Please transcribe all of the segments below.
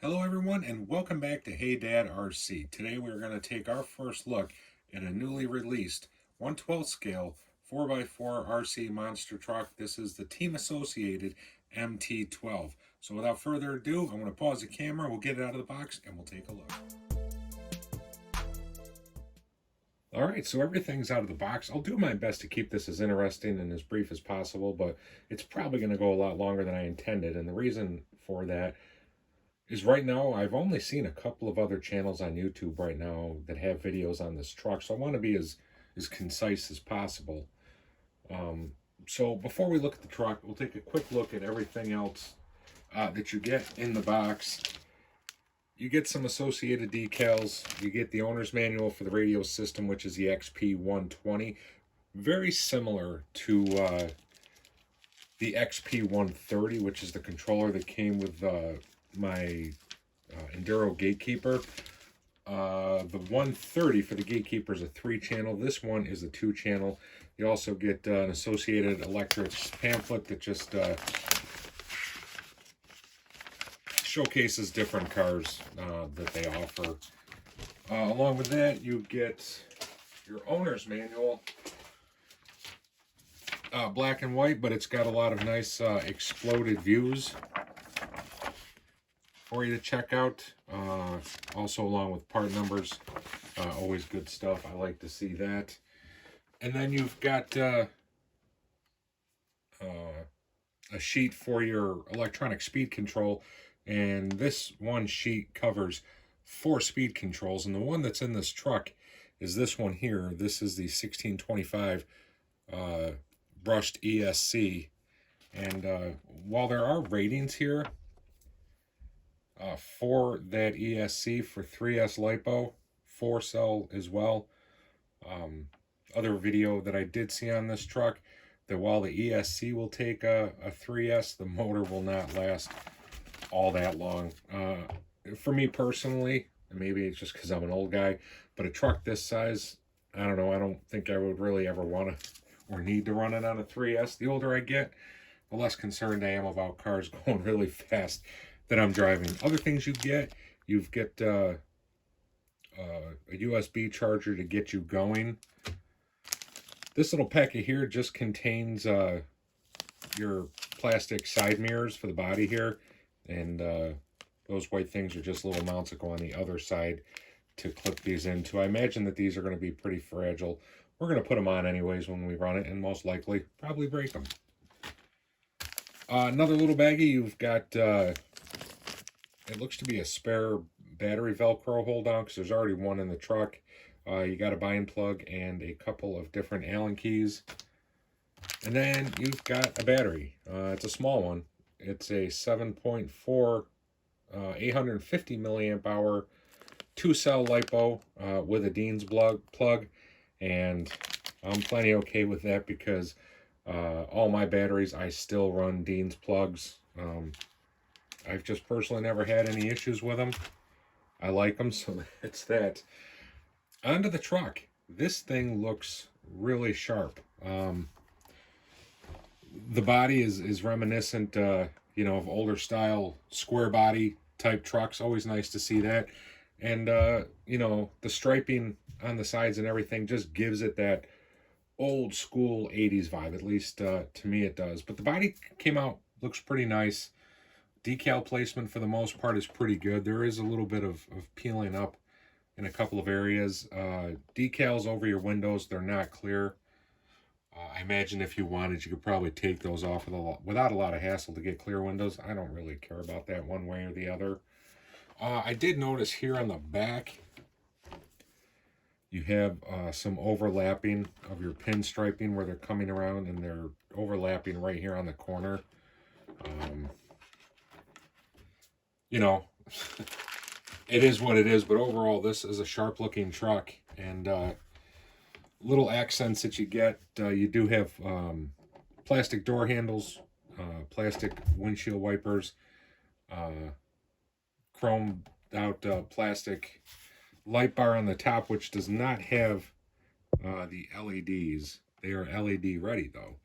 Hello everyone and welcome back to Hey Dad RC. Today we're going to take our first look at a newly released 1/12 scale 4x4 RC monster truck. This is the Team Associated MT12. So without further ado, I'm going to pause the camera, we'll get it out of the box, and we'll take a look. Alright, so everything's out of the box. I'll do my best to keep this as interesting and as brief as possible, but it's probably going to go a lot longer than I intended, and the reason for that is right now I've only seen a couple of other channels on YouTube right now that have videos on this truck, so I want to be as concise as possible. So before we look at the truck, we'll take a quick look at everything else that you get in the box. You get some associated decals. You get the owner's manual for the radio system, which is the XP120, very similar to the XP130, which is the controller that came with my Enduro Gatekeeper. The 130 for the Gatekeeper is a 3-channel. This one is a 2-channel. You also get an Associated Electrics pamphlet that just showcases different cars that they offer. Along with that, you get your owner's manual. Black and white, but it's got a lot of nice exploded views for you to check out. Also along with part numbers. Always good stuff. I like to see that. And then you've got a sheet for your electronic speed control. And this one sheet covers 4 speed controls. And the one that's in this truck is this one here. This is the 1625 brushed ESC. And while there are ratings here for that ESC for 3S LiPo, 4-cell as well. Other video that I did see on this truck, that while the ESC will take a 3S, the motor will not last all that long. For me personally, and maybe it's just because I'm an old guy, but a truck this size, I don't know, I don't think I would really ever want to or need to run it on a 3S. The older I get, the less concerned I am about cars going really fast that I'm driving. Other things you get, you've get a USB charger to get you going. This little packet here just contains your plastic side mirrors for the body here, and those white things are just little mounts that go on the other side to clip these into. I imagine that these are going to be pretty fragile. We're going to put them on anyways when we run it, and most likely probably break them. Another little baggie, you've got, it looks to be a spare battery Velcro hold down because there's already one in the truck. You got a bind plug and a couple of different Allen keys. And then you've got a battery. It's a small one. It's a 7.4 850 milliamp hour 2-cell LiPo with a Dean's plug. And I'm plenty okay with that because all my batteries, I still run Dean's plugs. I've just personally never had any issues with them. I like them, so that's that. Onto the truck. This thing looks really sharp. The body is reminiscent, you know, of older style square body type trucks. Always nice to see that. And, you know, the striping on the sides and everything just gives it that old school 80s vibe. At least to me it does. But the body came out, looks pretty nice. Decal placement for the most part is pretty good. There is a little bit of peeling up in a couple of areas. Decals over your windows, they're not clear. I imagine if you wanted, you could probably take those off without a lot of hassle to get clear windows. I don't really care about that one way or the other. I did notice here on the back, you have some overlapping of your pin striping where they're coming around, and they're overlapping right here on the corner. You know, it is what it is, but overall, this is a sharp-looking truck, and little accents that you get. You do have plastic door handles, plastic windshield wipers, chromed out plastic light bar on the top, which does not have the LEDs. They are LED ready though.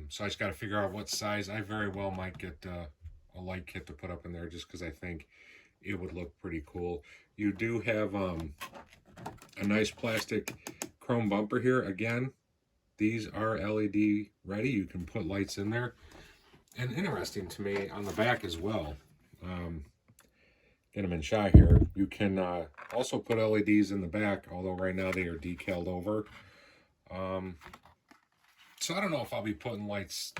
So I just got to figure out what size. I very well might get a a light kit to put up in there just because I think it would look pretty cool. You do have a nice plastic chrome bumper here. Again, these are LED ready. You can put lights in there. And interesting to me, on the back as well, get them in shot here, you can also put LEDs in the back, although right now they are decaled over. So I don't know if I'll be putting lights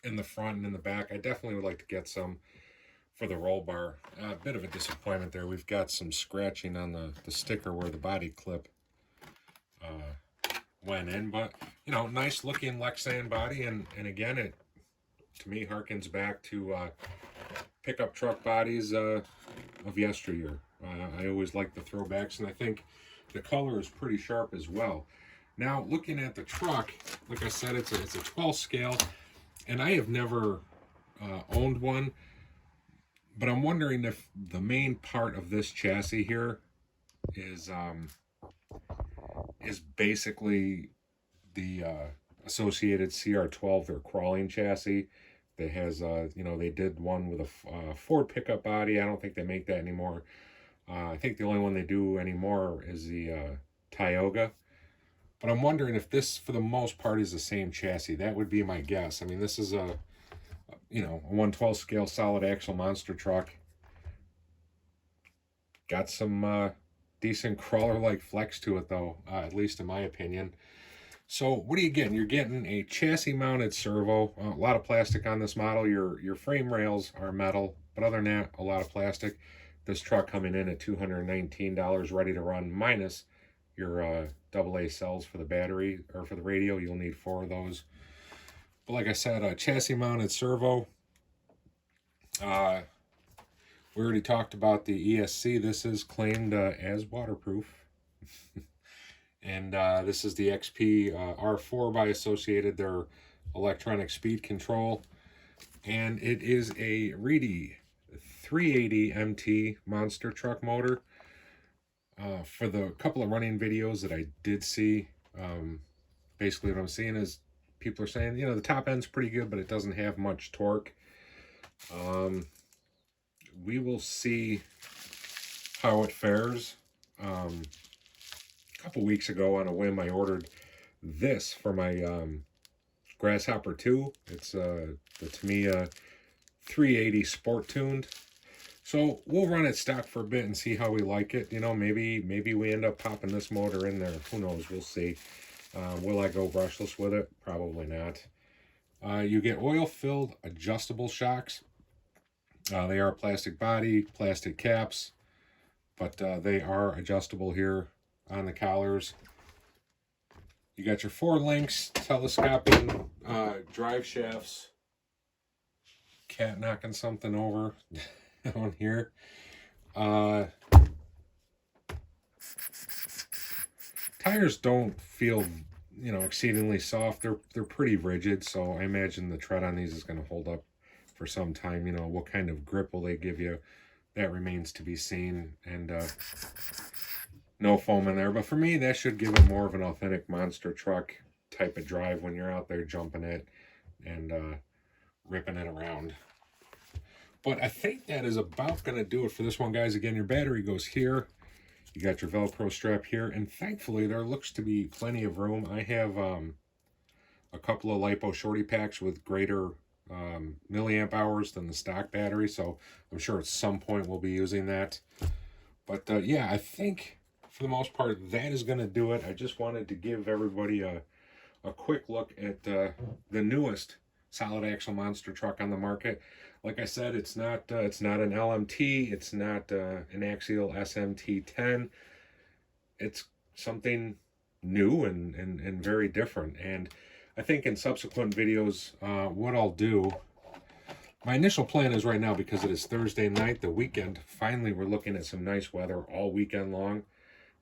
in the front and in the back. I definitely would like to get some for the roll bar. A bit of a disappointment there. We've got some scratching on the sticker where the body clip went in, but you know, nice looking Lexan body, and again, it to me harkens back to pickup truck bodies of yesteryear. I always like the throwbacks, and I think the color is pretty sharp as well. Now, looking at the truck, like I said, it's a 12 scale, and I have never owned one, but I'm wondering if the main part of this chassis here is basically the Associated CR12, their crawling chassis that has, you know, they did one with a Ford pickup body. I don't think they make that anymore. I think the only one they do anymore is the Tioga. But I'm wondering if this, for the most part, is the same chassis. That would be my guess. I mean, this is a, you know, a 1/12 scale solid axle monster truck. Got some decent crawler-like flex to it, though, at least in my opinion. So what are you getting? You're getting a chassis-mounted servo. A lot of plastic on this model. Your frame rails are metal, but other than that, a lot of plastic. This truck coming in at $219, ready to run, minus your AA cells for the battery, or for the radio. You'll need 4 of those. But like I said, a chassis-mounted servo. We already talked about the ESC. This is claimed as waterproof. And this is the XP R4 by Associated, their electronic speed control. And it is a Reedy 380 MT monster truck motor. For the couple of running videos that I did see, basically what I'm seeing is people are saying, you know, the top end's pretty good, but it doesn't have much torque. We will see how it fares. A couple weeks ago, on a whim, I ordered this for my Grasshopper 2. It's the Tamiya 380 Sport Tuned. So we'll run it stock for a bit and see how we like it. You know, maybe we end up popping this motor in there. Who knows? We'll see. Will I go brushless with it? Probably not. You get oil-filled adjustable shocks. They are plastic body, plastic caps, but they are adjustable here on the collars. You got your 4 links, telescoping drive shafts. Cat knocking something over down here. Tires don't feel, you know, exceedingly soft. They're pretty rigid, so I imagine the tread on these is going to hold up for some time. You know, what kind of grip will they give you? That remains to be seen. And no foam in there, but for me, that should give it more of an authentic monster truck type of drive when you're out there jumping it and ripping it around. But I think that is about going to do it for this one, guys. Again, your battery goes here. You got your Velcro strap here, and thankfully there looks to be plenty of room. I have a couple of LiPo shorty packs with greater milliamp hours than the stock battery, so I'm sure at some point we'll be using that. But yeah, I think for the most part that is going to do it. I just wanted to give everybody a quick look at the newest solid axle monster truck on the market. Like I said, it's not an LMT, it's not an axial SMT10. It's something new and very different. And I think in subsequent videos, what I'll do, my initial plan is right now, because it is Thursday night, the weekend, finally we're looking at some nice weather all weekend long.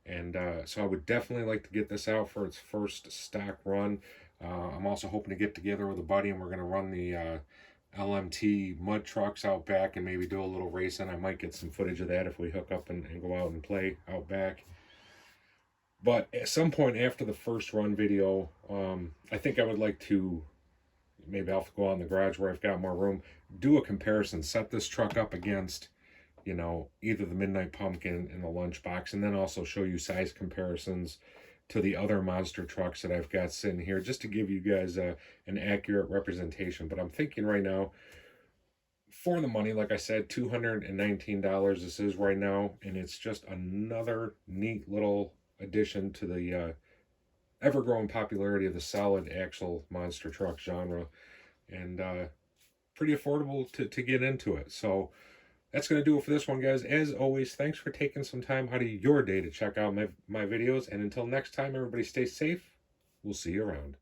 And so I would definitely like to get this out for its first stock run. I'm also hoping to get together with a buddy, and we're going to run the LMT mud trucks out back and maybe do a little racing. I might get some footage of that if we hook up and go out and play out back. But at some point after the first run video, I think I would like to maybe I'll go out in the garage where I've got more room, do a comparison, set this truck up against, you know, either the Midnight Pumpkin and the Lunchbox, and then also show you size comparisons to the other monster trucks that I've got sitting here, just to give you guys an accurate representation. But I'm thinking right now, for the money, like I said, $219 this is right now, and it's just another neat little addition to the ever-growing popularity of the solid axle monster truck genre, and pretty affordable to get into it. So that's going to do it for this one, guys. As always, thanks for taking some time out of your day to check out my videos, and until next time, everybody stay safe. We'll see you around.